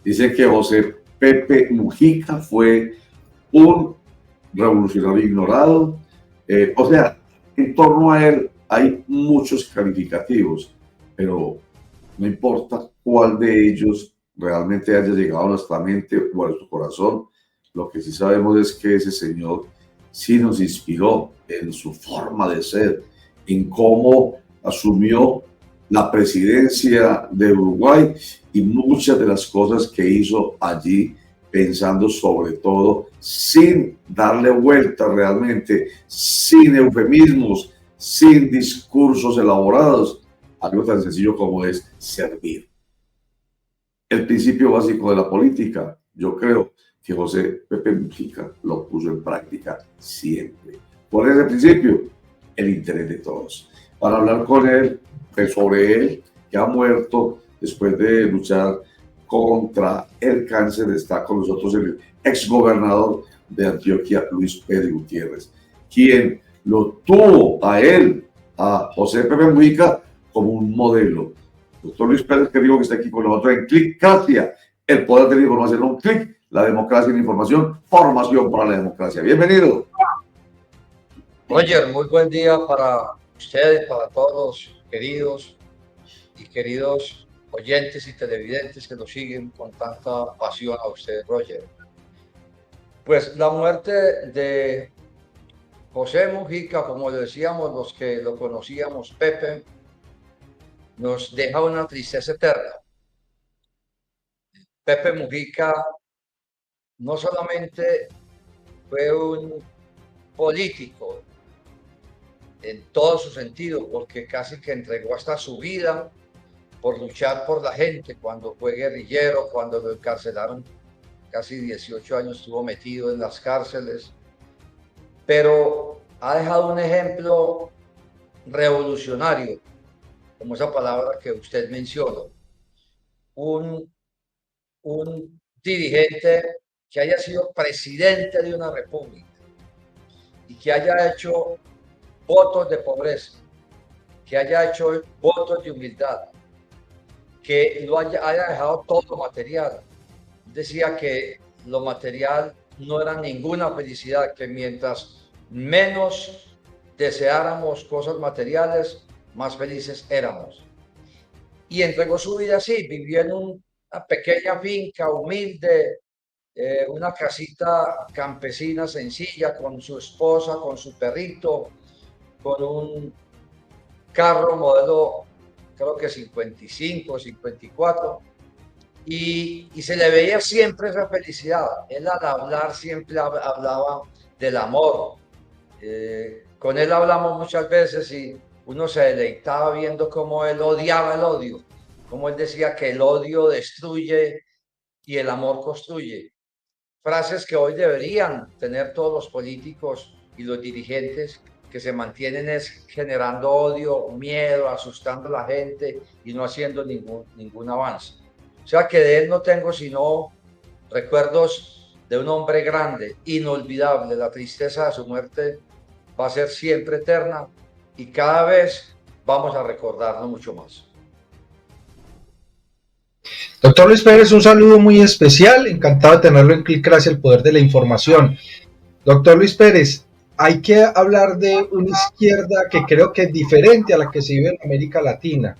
Dice que José Pepe Mujica fue un revolucionario ignorado. O sea, en torno a él hay muchos calificativos, pero no importa cuál de ellos realmente haya llegado a nuestra mente o a nuestro corazón, lo que sí sabemos es que ese señor sí nos inspiró en su forma de ser, en cómo asumió la presidencia de Uruguay y muchas de las cosas que hizo allí, pensando sobre todo sin darle vuelta realmente, sin eufemismos, sin discursos elaborados, algo tan sencillo como es servir. El principio básico de la política, yo creo que José Pepe Mujica lo puso en práctica siempre. Por ese principio, el interés de todos. Para hablar con él, sobre él, que ha muerto después de luchar contra el cáncer, está con nosotros el exgobernador de Antioquia, Luis Pérez Gutiérrez, quien lo tuvo a él, a José Pepe Mujica, como un modelo. Doctor Luis Pérez, que digo que está aquí con nosotros en Clicracia, el poder de la información, un clic, la democracia en la información, formación para la democracia. Bienvenido. Roger, muy buen día para ustedes, para todos los queridos oyentes y televidentes que nos siguen con tanta pasión a usted, Roger. Pues la muerte de José Mujica, como le decíamos los que lo conocíamos, Pepe, nos deja una tristeza eterna. Pepe Mujica no solamente fue un político en todo su sentido, porque casi que entregó hasta su vida por luchar por la gente, cuando fue guerrillero, cuando lo encarcelaron, casi 18 años estuvo metido en las cárceles, pero ha dejado un ejemplo revolucionario, como esa palabra que usted mencionó, un dirigente que haya sido presidente de una república y que haya hecho votos de pobreza, que haya hecho votos de humildad, que lo haya dejado todo material. Decía que lo material no era ninguna felicidad, que mientras menos deseáramos cosas materiales, más felices éramos. Y entregó su vida así, vivió en una pequeña finca humilde, una casita campesina sencilla, con su esposa, con su perrito, con un carro modelo, creo que 55, 54, y se le veía siempre esa felicidad. Él al hablar siempre hablaba del amor. Con él hablamos muchas veces y uno se deleitaba viendo cómo él odiaba el odio, cómo él decía que el odio destruye y el amor construye. Frases que hoy deberían tener todos los políticos y los dirigentes, que se mantienen generando odio, miedo, asustando a la gente y no haciendo ningún avance. O sea que de él no tengo sino recuerdos de un hombre grande, inolvidable. La tristeza de su muerte va a ser siempre eterna y cada vez vamos a recordarlo mucho más. Doctor Luis Pérez, un saludo muy especial, encantado de tenerlo en Clicracia, el poder de la información. Doctor Luis Pérez, hay que hablar de una izquierda que creo que es diferente a la que se vive en América Latina.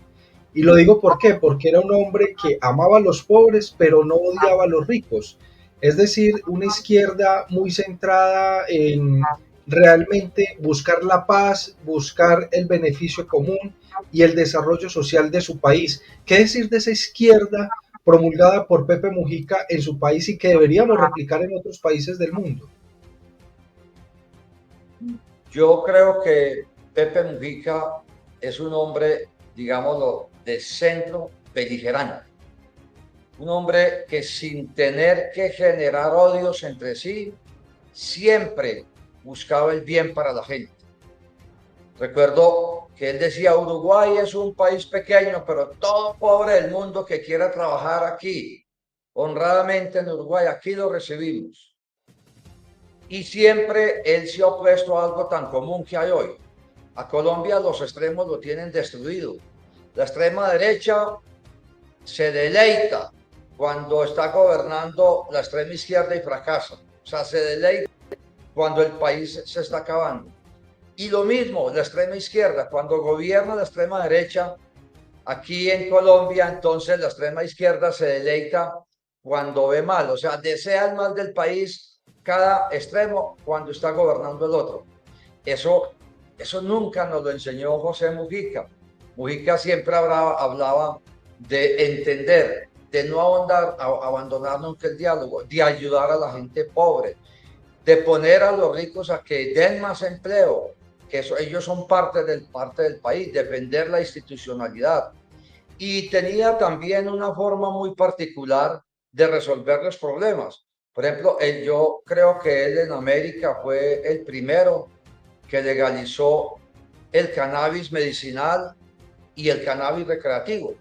Y lo digo ¿por qué? Porque era un hombre que amaba a los pobres, pero no odiaba a los ricos. Es decir, una izquierda muy centrada en realmente buscar la paz, buscar el beneficio común y el desarrollo social de su país. ¿Qué decir de esa izquierda promulgada por Pepe Mujica en su país y que deberíamos replicar en otros países del mundo? Yo creo que Pepe Mujica es un hombre, digámoslo, de centro beligerante. Un hombre que sin tener que generar odios entre sí, siempre buscaba el bien para la gente. Recuerdo que él decía, Uruguay es un país pequeño, pero todo pobre del mundo que quiera trabajar aquí, honradamente en Uruguay, aquí lo recibimos. Y siempre él se ha opuesto a algo tan común que hay hoy. A Colombia los extremos lo tienen destruido. La extrema derecha se deleita cuando está gobernando la extrema izquierda y fracasa. O sea, se deleita cuando el país se está acabando. Y lo mismo, la extrema izquierda, cuando gobierna la extrema derecha, aquí en Colombia, entonces la extrema izquierda se deleita cuando ve mal, o sea, desea el mal del país cada extremo cuando está gobernando el otro. Eso nunca nos lo enseñó José Mujica. Mujica siempre hablaba de entender, de no abandonar nunca el diálogo, de ayudar a la gente pobre, de poner a los ricos a que den más empleo, que ellos son parte del país, defender la institucionalidad. Y tenía también una forma muy particular de resolver los problemas. Por ejemplo, yo creo que él en América fue el primero que legalizó el cannabis medicinal y el cannabis recreativo.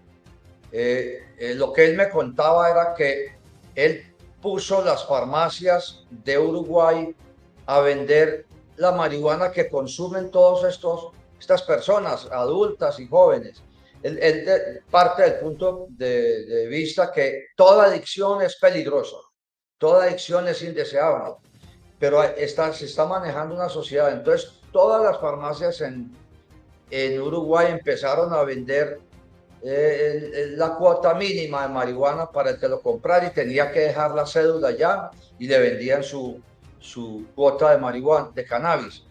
Lo que él me contaba era que él puso las farmacias de Uruguay a vender la marihuana que consumen estas personas adultas y jóvenes. Él parte del punto de vista que toda adicción es peligrosa, toda adicción es indeseable, pero se está manejando una sociedad. Entonces, todas las farmacias en Uruguay empezaron a vender la cuota mínima de marihuana para el que lo comprara y tenía que dejar la cédula ya y le vendían su cuota de marihuana, de cannabis.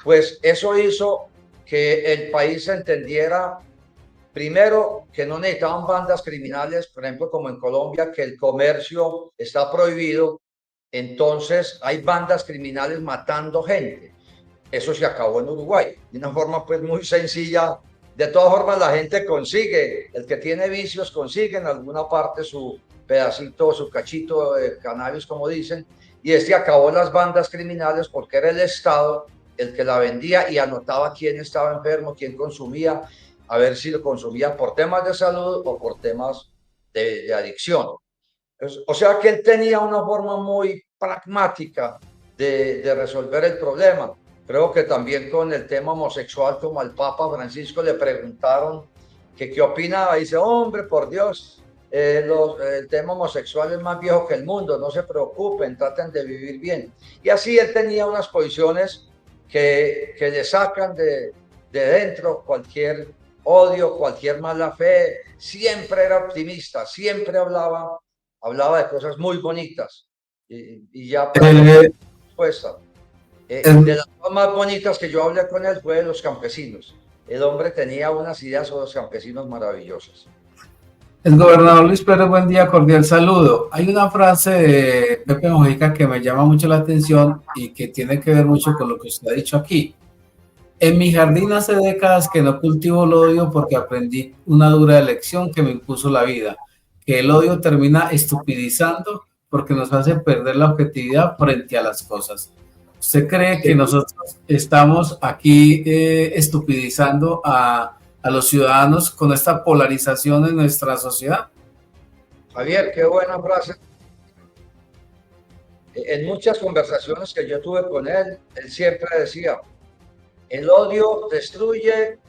Pues eso hizo que el país entendiera, primero, que no necesitaban bandas criminales, por ejemplo, como en Colombia, que el comercio está prohibido, entonces hay bandas criminales matando gente. Eso se acabó en Uruguay, de una forma pues muy sencilla. De todas formas, la gente consigue, el que tiene vicios consigue en alguna parte su pedacito, su cachito de cannabis, como dicen, y acabó las bandas criminales porque era el Estado el que la vendía y anotaba quién estaba enfermo, quién consumía, a ver si lo consumía por temas de salud o por temas de adicción. O sea que él tenía una forma muy pragmática de resolver el problema. Creo que también con el tema homosexual, como al Papa Francisco le preguntaron que qué opinaba, dice, hombre, por Dios, el tema homosexual es más viejo que el mundo, no se preocupen, traten de vivir bien. Y así él tenía unas posiciones que le sacan de dentro cualquier odio, cualquier mala fe. Siempre era optimista, siempre hablaba de cosas muy bonitas y ya para respuesta. De las cosas más bonitas que yo hablé con él fue de los campesinos. El hombre tenía unas ideas sobre los campesinos maravillosas. El gobernador Luis Pérez, buen día, cordial saludo. Hay una frase de Pepe Mujica que me llama mucho la atención y que tiene que ver mucho con lo que usted ha dicho aquí. En mi jardín hace décadas que no cultivo el odio porque aprendí una dura lección que me impuso la vida, que el odio termina estupidizando porque nos hace perder la objetividad frente a las cosas. ¿Usted cree que nosotros estamos aquí estupidizando a los ciudadanos con esta polarización en nuestra sociedad? Javier, qué buena frase. En muchas conversaciones que yo tuve con él siempre decía, el odio destruye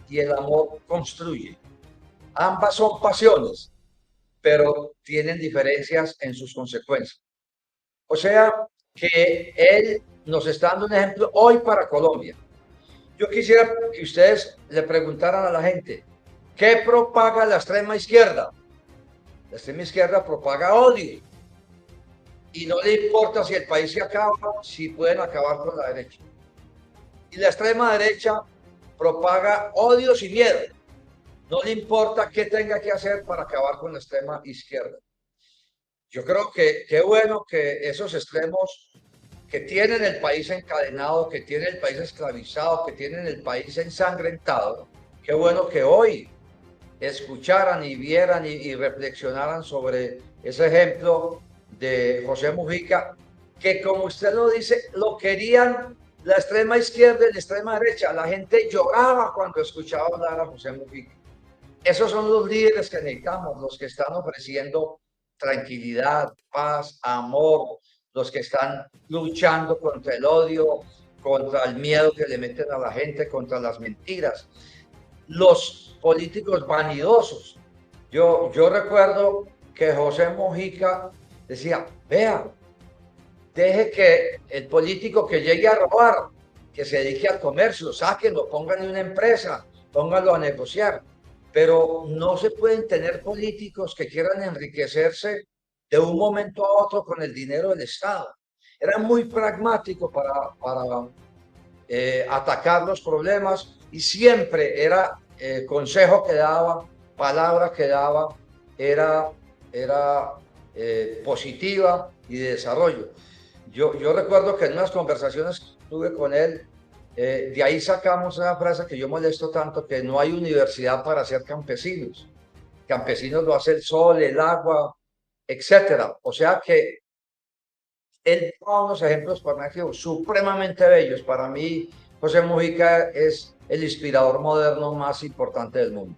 y el amor construye. Ambas son pasiones, pero tienen diferencias en sus consecuencias. O sea, que él nos está dando un ejemplo hoy para Colombia. Yo quisiera que ustedes le preguntaran a la gente, ¿qué propaga la extrema izquierda? La extrema izquierda propaga odio. Y no le importa si el país se acaba, si pueden acabar con la derecha. Y la extrema derecha propaga odios y miedo. No le importa qué tenga que hacer para acabar con la extrema izquierda. Yo creo que qué bueno que esos extremos que tienen el país encadenado, que tienen el país esclavizado, que tienen el país ensangrentado, qué bueno que hoy escucharan y vieran y reflexionaran sobre ese ejemplo de José Mujica, que como usted lo dice, lo querían la extrema izquierda y la extrema derecha. La gente lloraba cuando escuchaba hablar a José Mujica. Esos son los líderes que necesitamos, los que están ofreciendo tranquilidad, paz, amor, los que están luchando contra el odio, contra el miedo que le meten a la gente, contra las mentiras. Los políticos vanidosos. Yo recuerdo que José Mujica decía, vea, deje que el político que llegue a robar, que se dedique al comercio, sáquenlo, pongan en una empresa, pónganlo a negociar. Pero no se pueden tener políticos que quieran enriquecerse de un momento a otro con el dinero del Estado. Era muy pragmático para atacar los problemas y siempre era consejo que daba, palabra que daba, era positiva y de desarrollo. Yo recuerdo que en unas conversaciones que tuve con él, de ahí sacamos una frase que yo molesto tanto, que no hay universidad para ser campesinos. Campesinos lo hace el sol, el agua, etcétera. O sea que él da unos ejemplos formativos supremamente bellos. Para mí, José Mujica es el inspirador moderno más importante del mundo.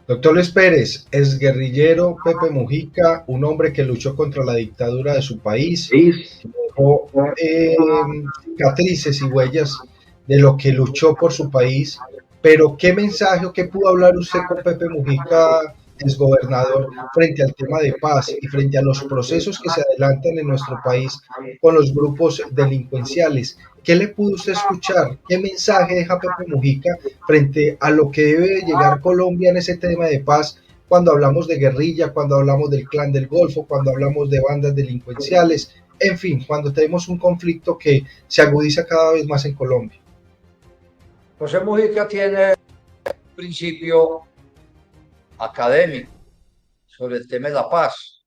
Doctor Luis Pérez, es guerrillero Pepe Mujica, un hombre que luchó contra la dictadura de su país, dejó cicatrices y huellas de lo que luchó por su país, pero ¿qué mensaje o qué pudo hablar usted con Pepe Mujica, exgobernador, frente al tema de paz y frente a los procesos que se adelantan en nuestro país con los grupos delincuenciales? ¿Qué le pudo usted escuchar? ¿Qué mensaje deja Pepe Mujica frente a lo que debe llegar Colombia en ese tema de paz cuando hablamos de guerrilla, cuando hablamos del Clan del Golfo, cuando hablamos de bandas delincuenciales, en fin, cuando tenemos un conflicto que se agudiza cada vez más en Colombia? José Mujica tiene un principio académico sobre el tema de la paz,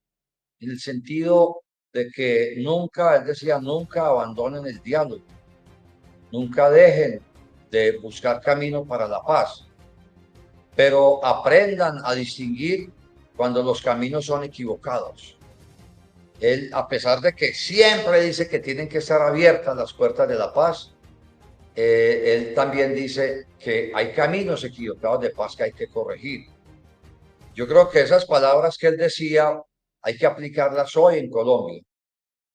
en el sentido de que nunca, él decía, nunca abandonen el diálogo, nunca dejen de buscar camino para la paz, pero aprendan a distinguir cuando los caminos son equivocados. Él, a pesar de que siempre dice que tienen que estar abiertas las puertas de la paz, él también dice que hay caminos equivocados de paz que hay que corregir. Yo creo que esas palabras que él decía hay que aplicarlas hoy en Colombia,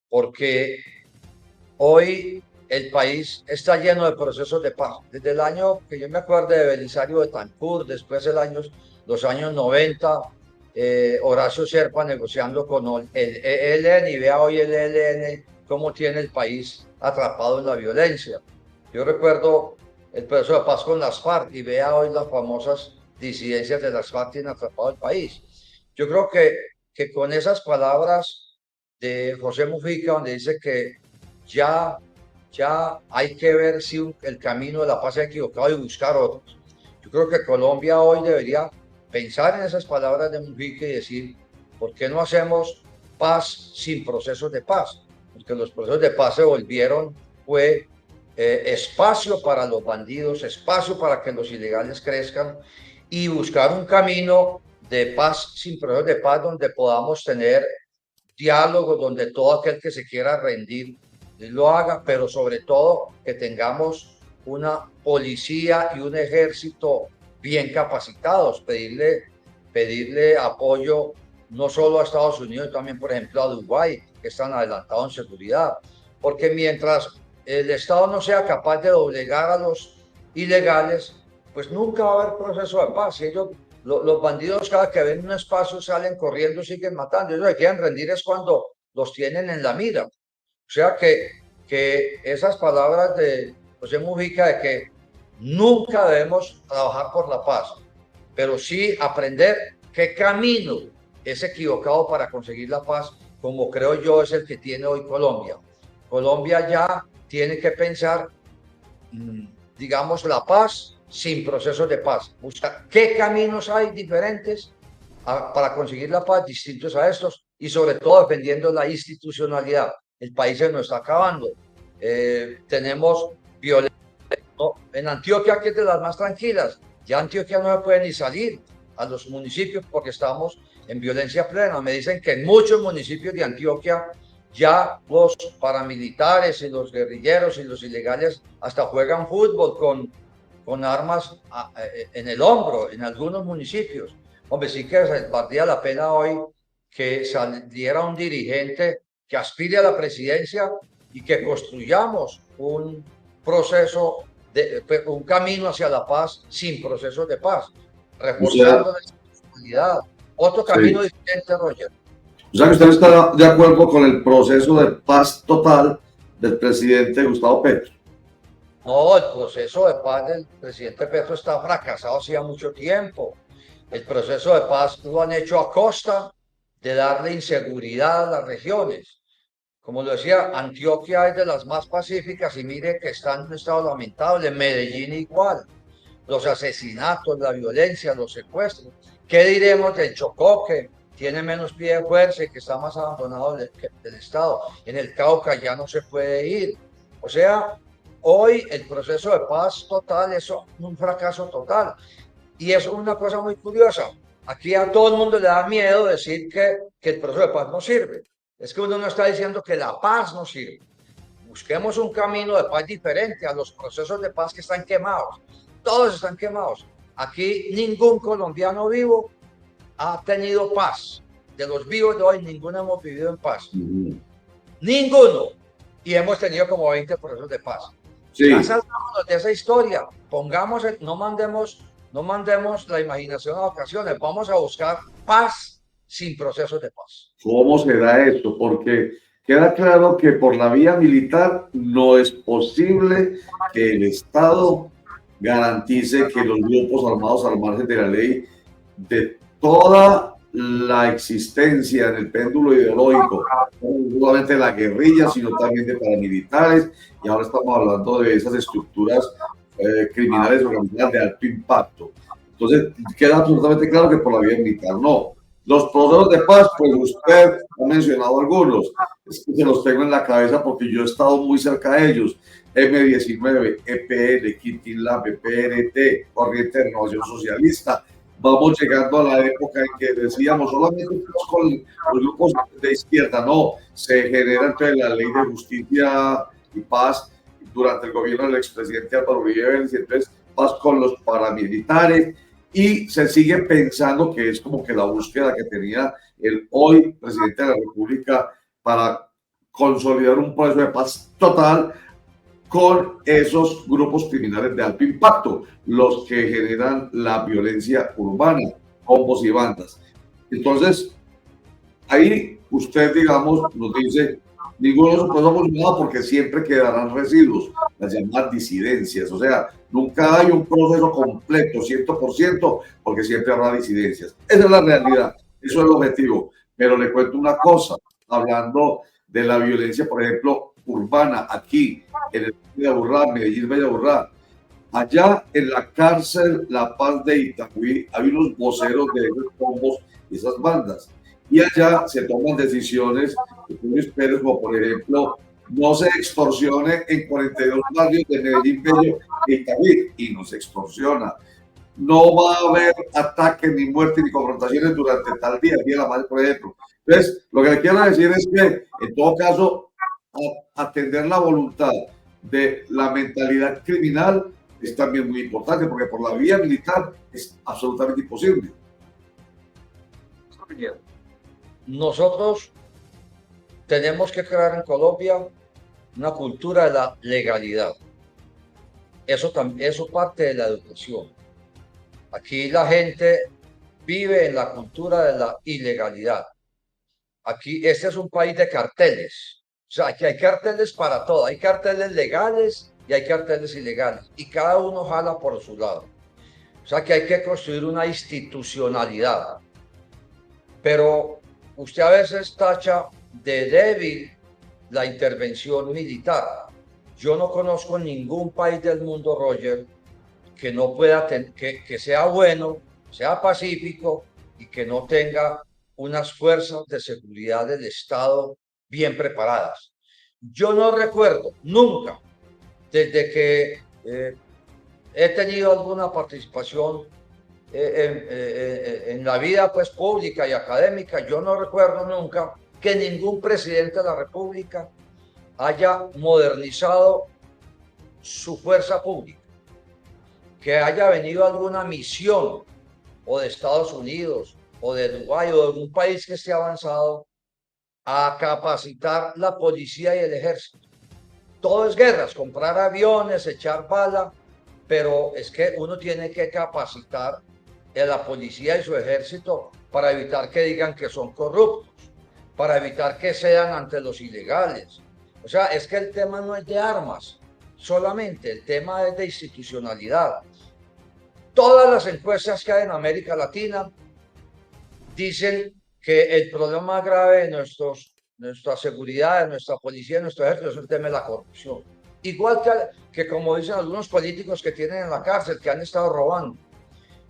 porque hoy el país está lleno de procesos de paz. Desde el año que yo me acuerdo de Belisario Betancur, después los años 90, Horacio Serpa negociando con el ELN, y vea hoy el ELN cómo tiene el país atrapado en la violencia. Yo recuerdo el proceso de paz con las FARC y vea hoy las famosas disidencias de las FARC tienen atrapado el país. Yo creo que con esas palabras de José Mujica, donde dice que ya hay que ver si el camino de la paz es equivocado y buscar otros. Yo creo que Colombia hoy debería pensar en esas palabras de Mujica y decir, ¿por qué no hacemos paz sin procesos de paz? Porque los procesos de paz se volvieron, espacio para los bandidos, espacio para que los ilegales crezcan, y buscar un camino de paz sin procesos de paz donde podamos tener diálogo, donde todo aquel que se quiera rendir lo haga, pero sobre todo que tengamos una policía y un ejército bien capacitados, pedirle apoyo no solo a Estados Unidos, también por ejemplo a Dubái, que están adelantados en seguridad, porque mientras el Estado no sea capaz de doblegar a los ilegales, pues nunca va a haber proceso de paz. Los bandidos cada que ven un espacio salen corriendo, siguen matando. Ellos se quieren rendir es cuando los tienen en la mira. O sea que esas palabras de José Mujica de que nunca debemos trabajar por la paz, pero sí aprender qué camino es equivocado para conseguir la paz, como creo yo es el que tiene hoy Colombia. Colombia ya tiene que pensar, digamos, la paz sin procesos de paz. Buscar qué caminos hay diferentes para conseguir la paz, distintos a estos, y sobre todo defendiendo la institucionalidad. El país se nos está acabando. Tenemos violencia. En Antioquia, que es de las más tranquilas, ya Antioquia no se puede ni salir a los municipios porque estamos en violencia plena. Me dicen que en muchos municipios de Antioquia ya los paramilitares y los guerrilleros y los ilegales hasta juegan fútbol con armas en el hombro en algunos municipios. Hombre, sí que valdría la pena hoy que saliera un dirigente que aspire a la presidencia y que construyamos un proceso, un camino hacia la paz sin procesos de paz, reforzando la institucionalidad, otro camino diferente, Roger. O sea que usted está de acuerdo con el proceso de paz total del presidente Gustavo Petro. No, el proceso de paz del presidente Petro está fracasado hacía mucho tiempo. El proceso de paz lo han hecho a costa de darle inseguridad a las regiones. Como lo decía, Antioquia es de las más pacíficas y mire que está en un estado lamentable, Medellín igual. Los asesinatos, la violencia, los secuestros. ¿Qué diremos del Chocó, que tiene menos pie de fuerza y que está más abandonado del Estado? En el Cauca ya no se puede ir. O sea, hoy el proceso de paz total es un fracaso total. Y es una cosa muy curiosa. Aquí a todo el mundo le da miedo decir que el proceso de paz no sirve. Es que uno no está diciendo que la paz no sirve. Busquemos un camino de paz diferente a los procesos de paz que están quemados. Todos están quemados. Aquí ningún colombiano vivo ha tenido paz. De los vivos de hoy, ninguno hemos vivido en paz. Ninguno. Y hemos tenido como 20 procesos de paz. Sí. Ya salgámonos de esa historia. Pongamos, no mandemos la imaginación a ocasiones. Vamos a buscar paz sin procesos de paz. ¿Cómo será esto? Porque queda claro que por la vía militar no es posible que el Estado garantice que los grupos armados al margen de la ley, de toda la existencia en el péndulo ideológico, no solamente de la guerrilla, sino también de paramilitares, y ahora estamos hablando de esas estructuras criminales organizadas de alto impacto. Entonces, queda absolutamente claro que por la vía militar no. Los procesos de paz, pues usted ha mencionado algunos, es que se los tengo en la cabeza porque yo he estado muy cerca de ellos. M19, EPL, Quintilame, PRT, Corriente de Renovación Socialista. Vamos llegando a la época en que decíamos solamente con los grupos de izquierda, no, se genera entonces la ley de justicia y paz durante el gobierno del expresidente Álvaro Uribe Vélez, y entonces paz con los paramilitares, y se sigue pensando que es como que la búsqueda que tenía el hoy presidente de la República para consolidar un proceso de paz total con esos grupos criminales de alto impacto, los que generan la violencia urbana, combos y bandas. Entonces, ahí usted, digamos, nos dice, ninguno de esos procesos ha funcionado porque siempre quedarán residuos, las llamadas disidencias. O sea, nunca hay un proceso completo, 100%, porque siempre habrá disidencias. Esa es la realidad, eso es el objetivo. Pero le cuento una cosa, hablando de la violencia, por ejemplo, urbana, aquí en el Villaburrá, Medellín, Villaburrá. Allá en la cárcel La Paz de Itagüí hay unos voceros de esos combos y esas bandas. Y allá se toman decisiones, como por ejemplo, no se extorsione en 42 barrios de Medellín, Bello e Itagüí, y no se extorsiona. No va a haber ataques, ni muertes, ni confrontaciones durante tal día, el Día de la Madre, por ejemplo. Entonces, lo que le quiero decir es que, en todo caso, atender la voluntad de la mentalidad criminal es también muy importante, porque por la vía militar es absolutamente imposible. Nosotros tenemos que crear en Colombia una cultura de la legalidad. Eso parte de la educación. Aquí la gente vive en la cultura de la ilegalidad. Aquí, este es un país de carteles. O sea, aquí hay carteles para todo. Hay carteles legales y hay carteles ilegales. Y cada uno jala por su lado. O sea, que hay que construir una institucionalidad. Pero usted a veces tacha de débil la intervención militar. Yo no conozco ningún país del mundo, Roger, que no pueda que sea bueno, sea pacífico y que no tenga unas fuerzas de seguridad del Estado bien preparadas. Yo no recuerdo nunca, desde que he tenido alguna participación en la vida pues pública y académica, yo no recuerdo nunca que ningún presidente de la República haya modernizado su fuerza pública, que haya venido alguna misión o de Estados Unidos o de Dubái o de algún país que esté avanzado a capacitar la policía y el ejército. Todo es guerras, comprar aviones, echar bala, pero es que uno tiene que capacitar a la policía y su ejército para evitar que digan que son corruptos, para evitar que sean ante los ilegales. O sea, es que el tema no es de armas solamente, el tema es de institucionalidad. Todas las encuestas que hay en América Latina dicen que el problema más grave de nuestra seguridad, de nuestra policía, de nuestro ejército es el tema de la corrupción. Igual que como dicen algunos políticos que tienen en la cárcel, que han estado robando.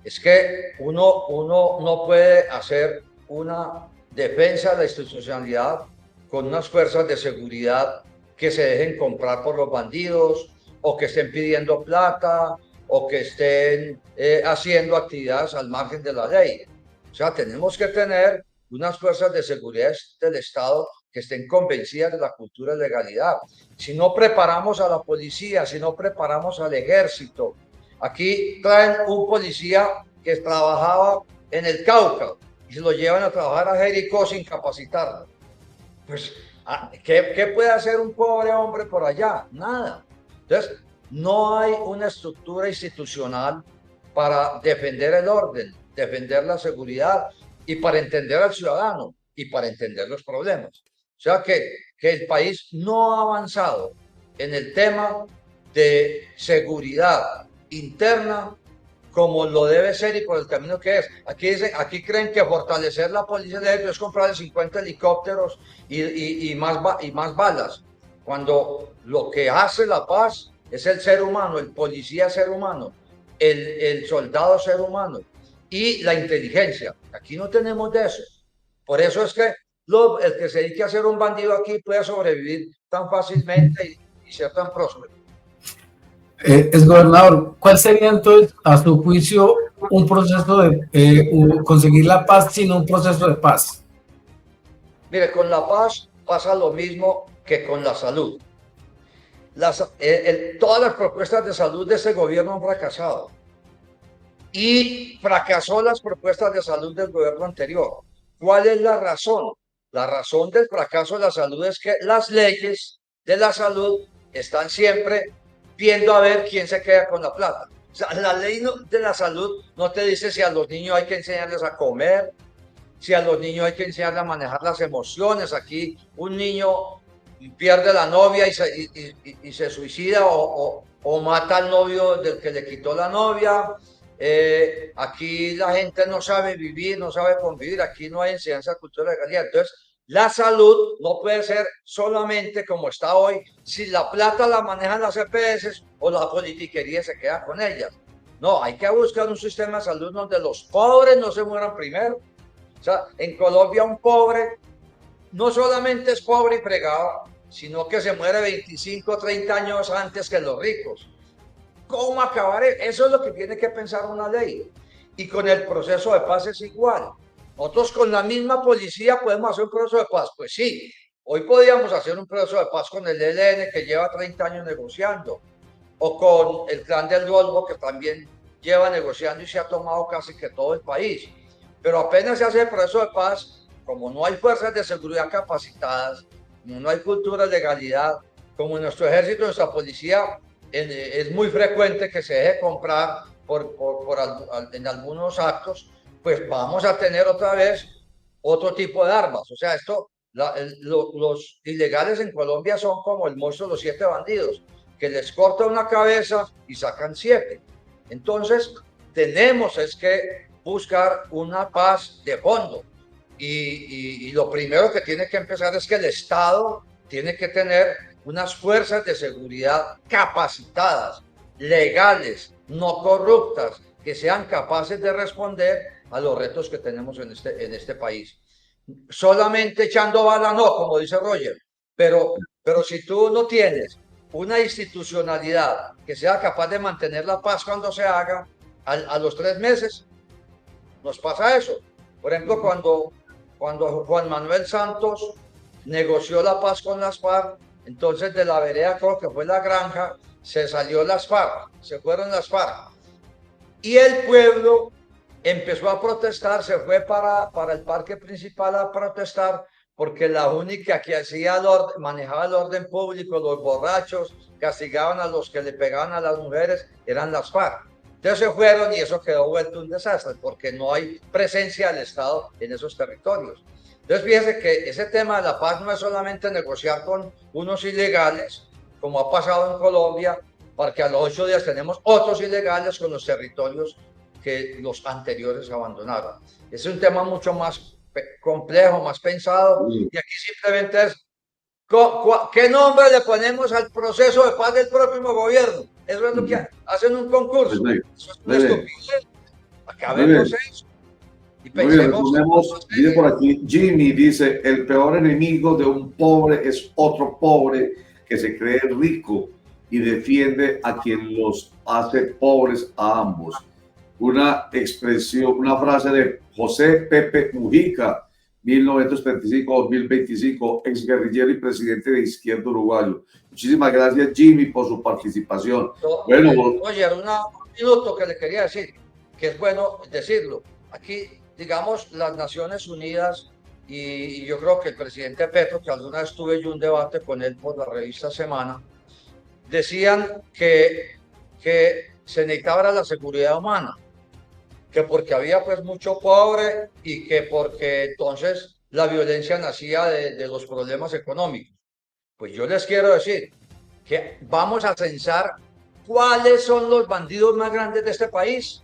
Es que uno no puede hacer una defensa de la institucionalidad con unas fuerzas de seguridad que se dejen comprar por los bandidos o que estén pidiendo plata o que estén haciendo actividades al margen de la ley. O sea, tenemos que tener unas fuerzas de seguridad del Estado que estén convencidas de la cultura de legalidad. Si no preparamos a la policía, si no preparamos al ejército, aquí traen un policía que trabajaba en el Cauca y se lo llevan a trabajar a Jericó sin capacitarlo. Pues, ¿qué puede hacer un pobre hombre por allá? Nada. Entonces, no hay una estructura institucional para defender el orden, defender la seguridad y para entender al ciudadano y para entender los problemas. O sea que el país no ha avanzado en el tema de seguridad interna como lo debe ser y por el camino que es. Aquí creen que fortalecer la policía es comprar 50 helicópteros y más balas, cuando lo que hace la paz es el ser humano, el policía ser humano, el soldado ser humano y la inteligencia. Aquí no tenemos de eso. Por eso es que el que se dedique a ser un bandido aquí puede sobrevivir tan fácilmente y ser tan próspero. Exgobernador, ¿cuál sería entonces, a su juicio, un proceso de conseguir la paz sin un proceso de paz? Mire, con la paz pasa lo mismo que con la salud. Todas las propuestas de salud de este gobierno han fracasado. Y fracasó las propuestas de salud del gobierno anterior. ¿Cuál es la razón? La razón del fracaso de la salud es que las leyes de la salud están siempre viendo a ver quién se queda con la plata. O sea, la ley de la salud no te dice si a los niños hay que enseñarles a comer, si a los niños hay que enseñarles a manejar las emociones. Aquí un niño pierde la novia y se suicida o mata al novio del que le quitó la novia. Aquí la gente no sabe vivir, no sabe convivir, aquí no hay enseñanza de cultura de legalidad. Entonces, la salud no puede ser solamente como está hoy, si la plata la manejan las EPS o la politiquería se queda con ellas. No, hay que buscar un sistema de salud donde los pobres no se mueran primero. O sea, en Colombia un pobre no solamente es pobre y fregado, sino que se muere 25, 30 años antes que los ricos. ¿Cómo acabar? Eso es lo que tiene que pensar una ley. Y con el proceso de paz es igual. Nosotros con la misma policía podemos hacer un proceso de paz. Pues sí, hoy podríamos hacer un proceso de paz con el ELN que lleva 30 años negociando, o con el Clan del Golfo que también lleva negociando y se ha tomado casi que todo el país. Pero apenas se hace el proceso de paz, como no hay fuerzas de seguridad capacitadas, como no hay cultura de legalidad, como nuestro ejército, nuestra policía, es muy frecuente que se deje comprar en algunos actos, pues vamos a tener otra vez otro tipo de armas. O sea, los ilegales en Colombia son como el monstruo de los 7 bandidos, que les corta una cabeza y sacan 7. Entonces, tenemos que buscar una paz de fondo. Y lo primero que tiene que empezar es que el Estado tiene que tener unas fuerzas de seguridad capacitadas, legales, no corruptas, que sean capaces de responder a los retos que tenemos en este país. Solamente echando bala no, como dice Roger, pero si tú no tienes una institucionalidad que sea capaz de mantener la paz cuando se haga, a los 3 meses nos pasa eso. Por ejemplo, cuando Juan Manuel Santos negoció la paz con las FARC, entonces de la vereda, creo que fue La Granja, se salió las FARC, se fueron las FARC. Y el pueblo empezó a protestar, se fue para el parque principal a protestar, porque la única que manejaba el orden público, los borrachos, castigaban a los que le pegaban a las mujeres, eran las FARC. Entonces se fueron y eso quedó vuelto un desastre porque no hay presencia del Estado en esos territorios. Entonces fíjese que ese tema de la paz no es solamente negociar con unos ilegales, como ha pasado en Colombia, porque a los 8 días tenemos otros ilegales con los territorios que los anteriores abandonaron. Es un tema mucho más complejo, más pensado, y aquí simplemente es ¿qué nombre le ponemos al proceso de paz del próximo gobierno? Eso es lo que hacen un concurso. Eso es una estupidez. Acabemos eso. Y pensemos. Dice por aquí, Jimmy dice, el peor enemigo de un pobre es otro pobre que se cree rico y defiende a quien los hace pobres a ambos. Una expresión, una frase de José Pepe Mujica, 1935-2025, ex guerrillero y presidente de Izquierda Uruguayo. Muchísimas gracias, Jimmy, por su participación. Bueno, oye, un minuto que le quería decir, que es bueno decirlo. Aquí, digamos, las Naciones Unidas, y yo creo que el presidente Petro, que alguna vez tuve yo un debate con él por la revista Semana, decían que se necesitaba la seguridad humana, que porque había pues mucho pobre y que porque entonces la violencia nacía de los problemas económicos. Pues yo les quiero decir que vamos a censar cuáles son los bandidos más grandes de este país,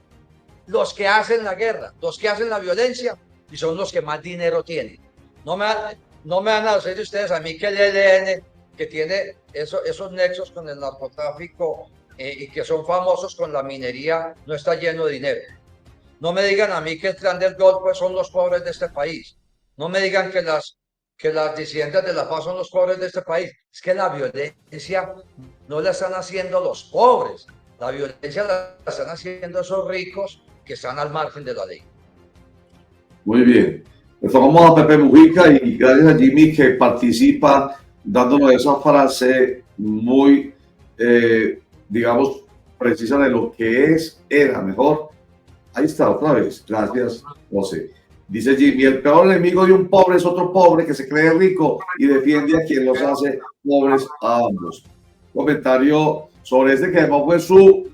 los que hacen la guerra, los que hacen la violencia, y son los que más dinero tienen. No me van a decir ustedes a mí que el ELN, que tiene esos nexos con el narcotráfico y que son famosos con la minería, no está lleno de dinero. No me digan a mí que el clan del Golfo son los pobres de este país. No me digan que las disidentes de la paz son los pobres de este país. Es que la violencia no la están haciendo los pobres. La violencia la están haciendo esos ricos que están al margen de la ley. Muy bien. Vamos a Pepe Mujica y gracias a Jimmy que participa dándonos esa frase muy, digamos, precisa de lo que era mejor. Ahí está otra vez. Gracias, José. Dice Jimmy, el peor enemigo de un pobre es otro pobre que se cree rico y defiende a quien los hace pobres a ambos. Comentario sobre este que además fue su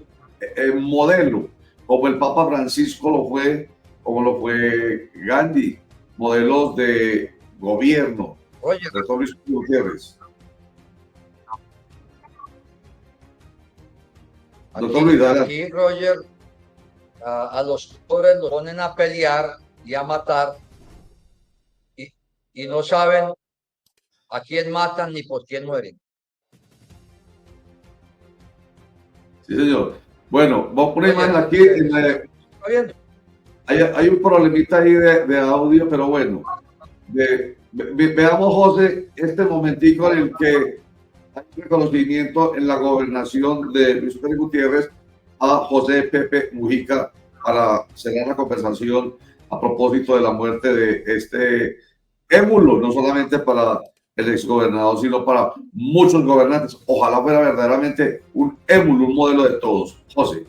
modelo, como el Papa Francisco lo fue, como lo fue Gandhi, modelos de gobierno. Oye, Doctor Luis Gutiérrez. Aquí, Roger, a los pobres los ponen a pelear y a matar y no saben a quién matan ni por quién mueren. Sí, señor. Bueno, vamos a poner imagen aquí. Hay un problemita ahí de audio, pero bueno. Veamos, José, este momentico en el que hay reconocimiento en la gobernación de Luis Pérez Gutiérrez a José Pepe Mujica para cerrar la conversación a propósito de la muerte de este émulo, no solamente para el exgobernador, sino para muchos gobernantes. Ojalá fuera verdaderamente un émulo, un modelo de todos. José.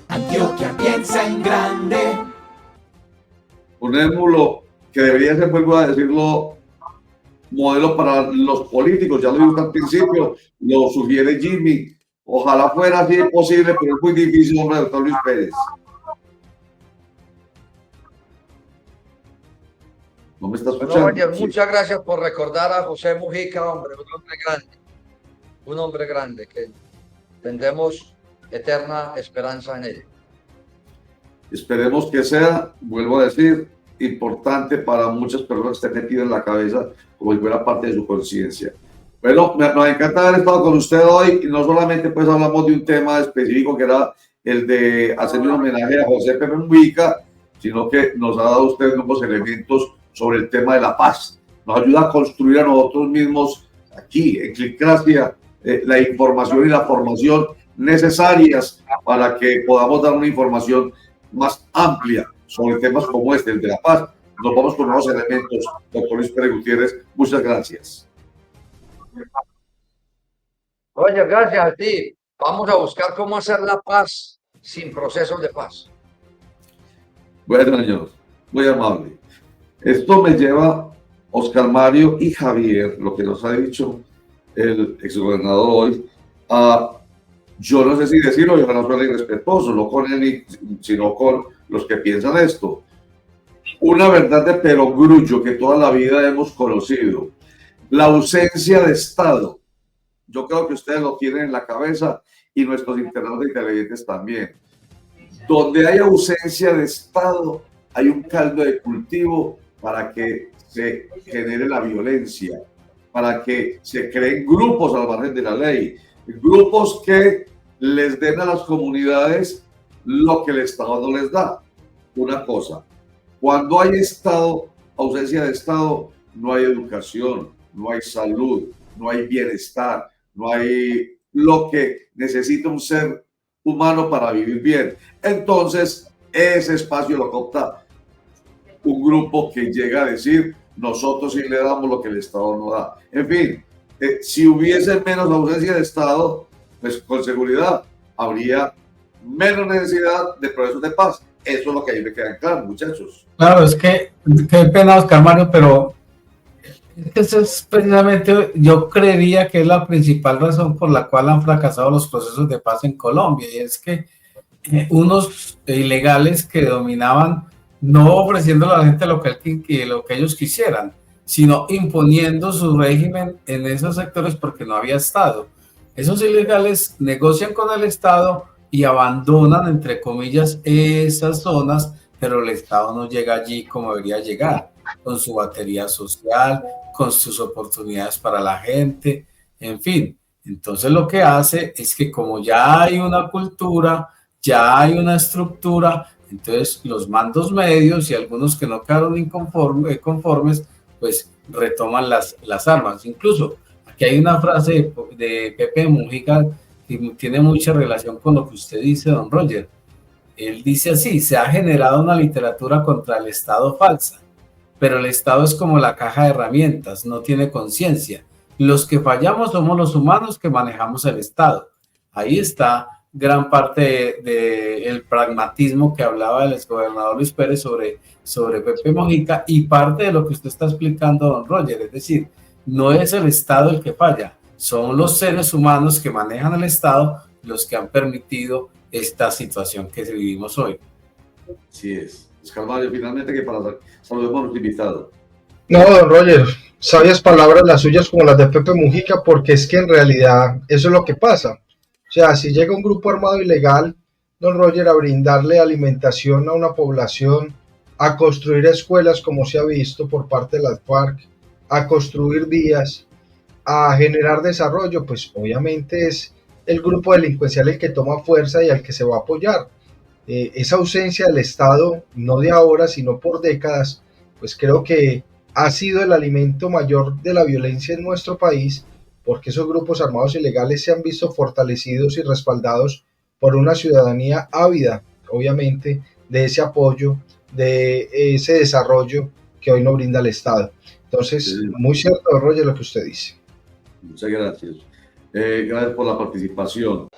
Antioquia piensa en grande. Un émulo que debería ser, vuelvo a decirlo, modelo para los políticos. Ya lo dijo al principio, lo sugiere Jimmy. Ojalá fuera así posible, pero es muy difícil, hombre, doctor Luis Pérez. No me está escuchando. Bueno, muchas gracias por recordar a José Mujica, hombre, un hombre grande, que tendremos eterna esperanza en él. Esperemos que sea, vuelvo a decir, importante para muchas personas que estén metidas en la cabeza como si fuera parte de su conciencia. Bueno, nos encanta haber estado con usted hoy y no solamente pues hablamos de un tema específico que era el de hacer un homenaje a José Pepe Mujica, sino que nos ha dado usted nuevos elementos sobre el tema de la paz. Nos ayuda a construir a nosotros mismos aquí en Clickracia la información y la formación necesarias para que podamos dar una información más amplia sobre temas como este, el de la paz. Nos vamos con nuevos elementos. Doctor Luis Pérez Gutiérrez, muchas gracias. Oye, gracias a ti. Vamos a buscar cómo hacer la paz sin procesos de paz. Bueno, señor, muy amable. Esto me lleva, Oscar Mario y Javier, lo que nos ha dicho el exgobernador hoy, yo no sé si decirlo, yo no soy irrespetuoso, no con él, sino con los que piensan esto. Una verdad de perogrullo que toda la vida hemos conocido, la ausencia de Estado. Yo creo que ustedes lo tienen en la cabeza y nuestros internautas y televidentes también. Donde hay ausencia de Estado, hay un caldo de cultivo para que se genere la violencia, para que se creen grupos al margen de la ley, grupos que les den a las comunidades lo que el Estado no les da. Una cosa, cuando hay Estado, ausencia de Estado, no hay educación, no hay salud, no hay bienestar, no hay lo que necesita un ser humano para vivir bien. Entonces, ese espacio lo coopta un grupo que llega a decir, nosotros sí le damos lo que el Estado no da. En fin, si hubiese menos ausencia de Estado, pues con seguridad habría menos necesidad de procesos de paz. Eso es lo que ahí me queda claro, muchachos. Claro, es que, qué pena, Oscar Mario, pero eso es precisamente, yo creería que es la principal razón por la cual han fracasado los procesos de paz en Colombia, y es que unos ilegales que dominaban, no ofreciendo a la gente lo que ellos quisieran, sino imponiendo su régimen en esos sectores porque no había Estado. Esos ilegales negocian con el Estado y abandonan, entre comillas, esas zonas, pero el Estado no llega allí como debería llegar, con su batería social, con sus oportunidades para la gente, en fin. Entonces lo que hace es que como ya hay una cultura, ya hay una estructura, entonces los mandos medios y algunos que no quedaron conformes, pues retoman las armas. Incluso aquí hay una frase de Pepe Mujica que tiene mucha relación con lo que usted dice, don Roger. Él dice así: se ha generado una literatura contra el Estado falsa, pero el Estado es como la caja de herramientas, no tiene conciencia. Los que fallamos somos los humanos que manejamos el Estado. Ahí está gran parte del pragmatismo que hablaba el exgobernador Luis Pérez sobre Pepe Mujica, y parte de lo que usted está explicando, don Roger. Es decir, no es el Estado el que falla, son los seres humanos que manejan el Estado los que han permitido esta situación que vivimos hoy. Así es. Oscar Mario, finalmente, que para saludemos a nuestro invitado. No, don Roger, sabias palabras las suyas como las de Pepe Mujica, porque es que en realidad eso es lo que pasa. O sea, si llega un grupo armado ilegal, don Roger, a brindarle alimentación a una población, a construir escuelas como se ha visto por parte de las FARC, a construir vías, a generar desarrollo, pues obviamente es el grupo delincuencial el que toma fuerza y al que se va a apoyar. Esa ausencia del Estado, no de ahora, sino por décadas, pues creo que ha sido el alimento mayor de la violencia en nuestro país, porque esos grupos armados ilegales se han visto fortalecidos y respaldados por una ciudadanía ávida, obviamente, de ese apoyo, de ese desarrollo que hoy no brinda el Estado. Entonces, muy cierto, Roger, lo que usted dice. Muchas gracias. Gracias por la participación.